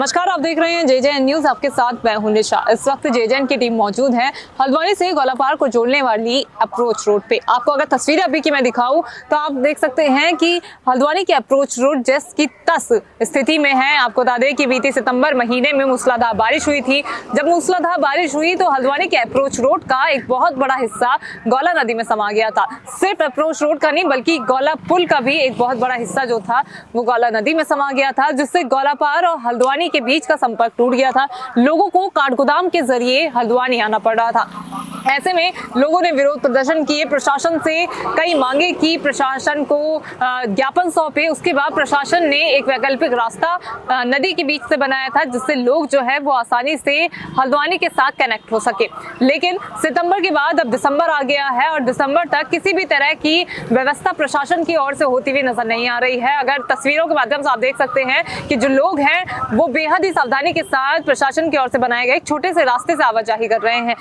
नमस्कार, आप देख रहे हैं JJN न्यूज। आपके साथ मैं हूं निशा। इस वक्त JJN की टीम मौजूद है हल्द्वानी से गोलापार को जोड़ने वाली अप्रोच रोड पे। आपको अगर तस्वीरें अभी की मैं दिखाऊं तो आप देख सकते हैं कि हल्द्वानी की अप्रोच रोड जस की तस स्थिति में है। आपको बता दें कि बीते सितंबर महीने में मूसलाधार बारिश हुई थी। जब मूसलाधार बारिश हुई तो हल्द्वानी के अप्रोच रोड का एक बहुत बड़ा हिस्सा गौला नदी में समा गया था। सिर्फ अप्रोच रोड का नहीं बल्कि गौला पुल का भी एक बहुत बड़ा हिस्सा जो था वो गौला नदी में समा गया था, जिससे गोलापार और हल्द्वानी के बीच का संपर्क टूट गया था। लोगों को काठगोदाम के जरिए हल्द्वानी आना पड़ रहा था। ऐसे में लोगों ने विरोध प्रदर्शन किए, प्रशासन से कई मांगे की, प्रशासन को ज्ञापन सौंपे। उसके बाद प्रशासन ने एक वैकल्पिक रास्ता नदी के बीच से बनाया था, जिससे लोग जो है वो आसानी से हल्द्वानी के साथ कनेक्ट हो सके। लेकिन सितंबर के बाद अब दिसंबर आ गया है और दिसंबर तक किसी भी तरह की व्यवस्था प्रशासन की ओर से होती हुई नजर नहीं आ रही है। अगर तस्वीरों के माध्यम से आप देख सकते हैं कि जो लोग हैं वो बेहद ही सावधानी के साथ प्रशासन की ओर से बनाए गए एक छोटे से रास्ते से आवाजाही कर रहे हैं।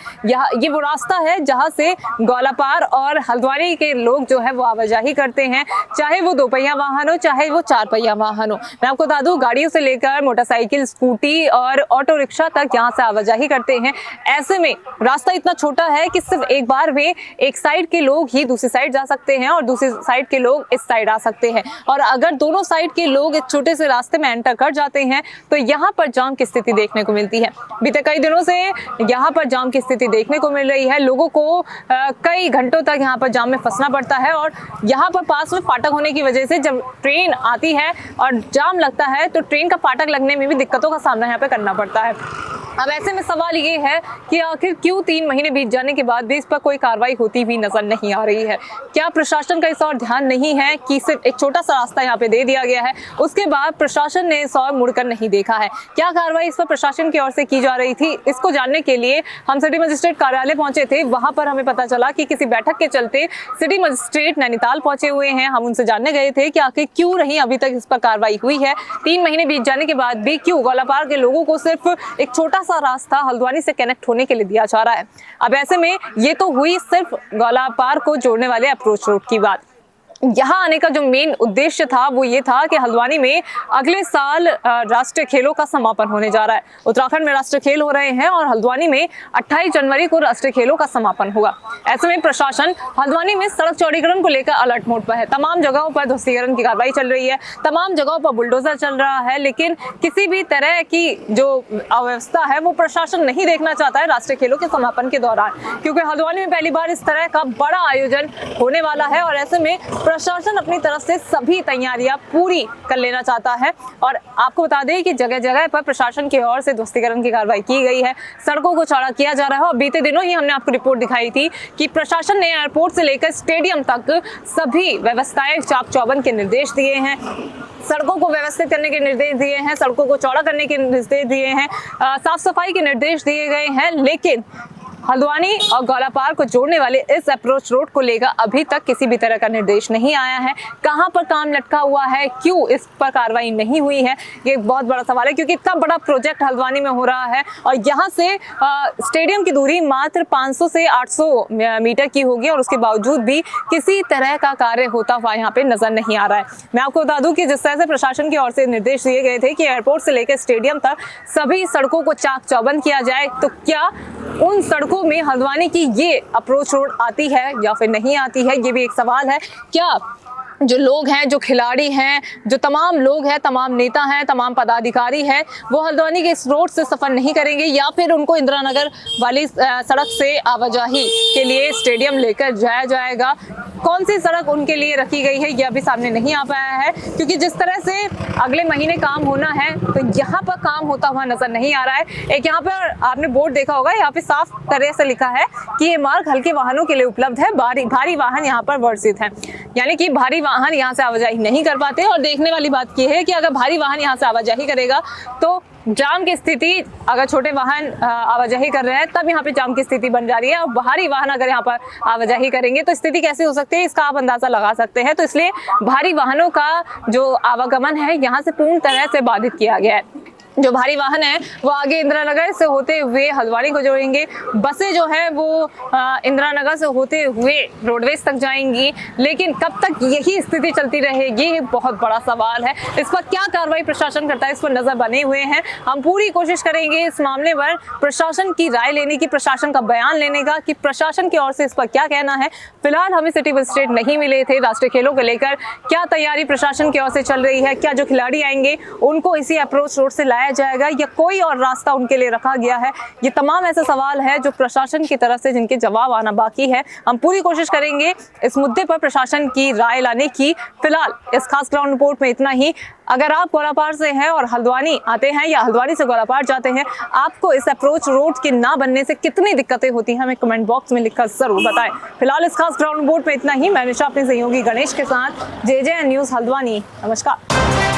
ये वो रास्ता है जहां से गोलापार और हल्द्वानी के लोग जो है वो आवाजाही करते हैं, चाहे वो दो पहिया वाहन हो चाहे वो चार पहिया वाहन हो। मैं आपको बता दूं, गाड़ियों से लेकर मोटरसाइकिल, स्कूटी और ऑटो रिक्शा तक यहाँ से आवाजाही करते हैं। ऐसे में रास्ता इतना छोटा है कि सिर्फ एक बार में एक साइड के लोग ही दूसरी साइड जा सकते हैं और दूसरी साइड के लोग इस साइड आ सकते हैं। और अगर दोनों साइड के लोग इस छोटे से रास्ते में एंटर कर जाते हैं तो यहाँ पर जाम की स्थिति देखने को मिलती है। बीते कई दिनों से यहाँ पर जाम की स्थिति देखने को मिल रही है। लोगों को कई घंटों तक यहाँ पर जाम में फंसना पड़ता है और यहाँ पर पास में फाटक होने की वजह से जब ट्रेन आती है और जाम लगता है तो ट्रेन का फाटक लगने में भी दिक्कतों का सामना यहाँ पे करना पड़ता है। अब ऐसे में सवाल ये है कि आखिर क्यों 3 महीने बीत जाने के बाद भी इस पर कोई कार्रवाई होती हुई नजर नहीं आ रही है। क्या प्रशासन का इस और ध्यान नहीं है कि सिर्फ एक छोटा सा रास्ता यहाँ पे दे दिया गया है, उसके बाद प्रशासन ने इस और मुड़कर नहीं देखा है? क्या कार्रवाई इस पर प्रशासन की ओर से की जा रही थी? इसको जानने के लिए हम सिटी मजिस्ट्रेट कार्यालय पहुंचे थे। वहां पर हमें पता चला कि किसी बैठक के चलते सिटी मजिस्ट्रेट नैनीताल पहुंचे हुए हैं। हम उनसे जानने गए थे कि आखिर क्यों नहीं अभी तक इस पर कार्रवाई हुई है। 3 महीने बीत जाने के बाद भी क्यों गोलापार के लोगों को सिर्फ एक छोटा सा रास्ता हल्द्वानी से कनेक्ट होने के लिए दिया जा रहा है। अब ऐसे में ये तो हुई सिर्फ गोलापार को जोड़ने वाले अप्रोच रोड की बात। यहाँ आने का जो मेन उद्देश्य था वो ये था कि हल्द्वानी में अगले साल राष्ट्रीय खेलों का समापन होने जा रहा है। उत्तराखंड में राष्ट्रीय खेल हो रहे हैं और हल्द्वानी में 28 जनवरी को राष्ट्रीय खेलों का समापन होगा। ऐसे में प्रशासन हल्द्वानी में सड़क चौड़ीकरण को लेकर अलर्ट मोड पर है। तमाम जगहों पर ध्वस्तीकरण की कार्रवाई चल रही है, तमाम जगहों पर बुलडोजर चल रहा है, लेकिन किसी भी तरह की जो अव्यवस्था है वो प्रशासन नहीं देखना चाहता है राष्ट्रीय खेलों के समापन के दौरान, क्योंकि हल्द्वानी में पहली बार इस तरह का बड़ा आयोजन होने वाला है और ऐसे में प्रशासन अपनी तरफ से सभी तैयारियां पूरी कर लेना चाहता है। और आपको बता दें कि जगह जगह पर प्रशासन की ओर से ध्वस्तीकरण की कार्रवाई की गई है, सड़कों को चौड़ा किया जा रहा है। और बीते दिनों ही हमने आपको रिपोर्ट दिखाई थी कि प्रशासन ने एयरपोर्ट से लेकर स्टेडियम तक सभी व्यवस्थाएं चाक चौबंद के निर्देश दिए हैं, सड़कों को व्यवस्थित करने के निर्देश दिए हैं, सड़कों को चौड़ा करने के निर्देश दिए हैं, साफ सफाई के निर्देश दिए गए हैं। लेकिन हल्द्वानी और गोलापार को जोड़ने वाले इस अप्रोच रोड को लेकर अभी तक किसी भी तरह का निर्देश नहीं आया है। कहां पर काम लटका हुआ है, क्यों इस पर कार्रवाई नहीं हुई है, ये एक बहुत बड़ा सवाल है, क्योंकि इतना बड़ा प्रोजेक्ट हल्द्वानी में हो रहा है और यहाँ से स्टेडियम की दूरी मात्र 500 से 800 मीटर की होगी और उसके बावजूद भी किसी तरह का कार्य होता हुआ यहाँ पे नजर नहीं आ रहा है। मैं आपको बता दूं कि जिस तरह से प्रशासन की ओर से निर्देश दिए गए थे कि एयरपोर्ट से लेकर स्टेडियम तक सभी सड़कों को चाक चौबंद किया जाए, तो क्या उन सड़कों में हल्द्वानी की ये अप्रोच रोड आती है या फिर नहीं आती है, ये भी एक सवाल है। क्या जो लोग हैं, जो खिलाड़ी हैं, जो तमाम लोग हैं, तमाम नेता हैं, तमाम पदाधिकारी हैं, वो हल्द्वानी के इस रोड से सफर नहीं करेंगे या फिर उनको इंदिरा नगर वाली सड़क से आवाजाही के लिए स्टेडियम लेकर जाया जाएगा? कौन सी सड़क उनके लिए रखी गई है ये अभी सामने नहीं आ पाया है, क्योंकि जिस तरह से अगले महीने काम होना है तो यहाँ पर काम होता हुआ नजर नहीं आ रहा है। एक यहाँ पर आपने बोर्ड देखा होगा, यहाँ पे साफ तरह से लिखा है कि ये मार्ग हल्के वाहनों के लिए उपलब्ध है, भारी वाहन यहाँ पर वर्जित है, यानी कि भारी वाहन यहाँ से आवाजाही नहीं कर पाते। और देखने वाली बात यह है कि अगर भारी वाहन यहाँ से आवाजाही करेगा तो जाम की स्थिति, अगर छोटे वाहन आवाजाही कर रहे हैं तब यहाँ पे जाम की स्थिति बन जा रही है, और भारी वाहन अगर यहाँ पर आवाजाही करेंगे तो स्थिति कैसी हो सकती है इसका आप अंदाजा लगा सकते हैं। तो इसलिए भारी वाहनों का जो आवागमन है यहाँ से पूर्ण तरह से बाधित किया गया है। जो भारी वाहन है वो आगे इंदिरा नगर से होते हुए हल्द्वानी को जोड़ेंगे। बसें जो है वो इंदिरा नगर से होते हुए रोडवेज तक जाएंगी, लेकिन कब तक यही स्थिति चलती रहेगी, ये बहुत बड़ा सवाल है। इस पर क्या कार्रवाई प्रशासन करता है, इस पर नजर बने हुए हैं। हम पूरी कोशिश करेंगे इस मामले पर प्रशासन की राय लेने की, प्रशासन का बयान लेने का कि प्रशासन की ओर से इस पर क्या कहना है। फिलहाल हमें सिटी मजिस्ट्रेट नहीं मिले थे। राष्ट्रीय खेलों को लेकर क्या तैयारी प्रशासन की ओर से चल रही है, क्या जो खिलाड़ी आएंगे उनको इसी अप्रोच रोड से लाया जाएगा या कोई और रास्ता उनके लिए रखा गया है, ये तमाम ऐसे सवाल है जो प्रशासन की तरफ से जिनके जवाब आना बाकी है। हम पूरी कोशिश करेंगे इस मुद्दे पर प्रशासन की राय लाने की। फिलहाल इस खास ग्राउंड रिपोर्ट में इतना ही। अगर आप गोलापार से हैं और हल्द्वानी आते हैं या हल्द्वानी से गोलापार जाते हैं, आपको इस अप्रोच रोड के ना बनने से कितनी दिक्कतें होती हैं, हमें कमेंट बॉक्स में लिखकर जरूर बताएं। फिलहाल इस खास ग्राउंड रिपोर्ट में इतना ही। मैं निशा अपने सहयोगी गणेश के साथ, JJN न्यूज़ हल्द्वानी। नमस्कार।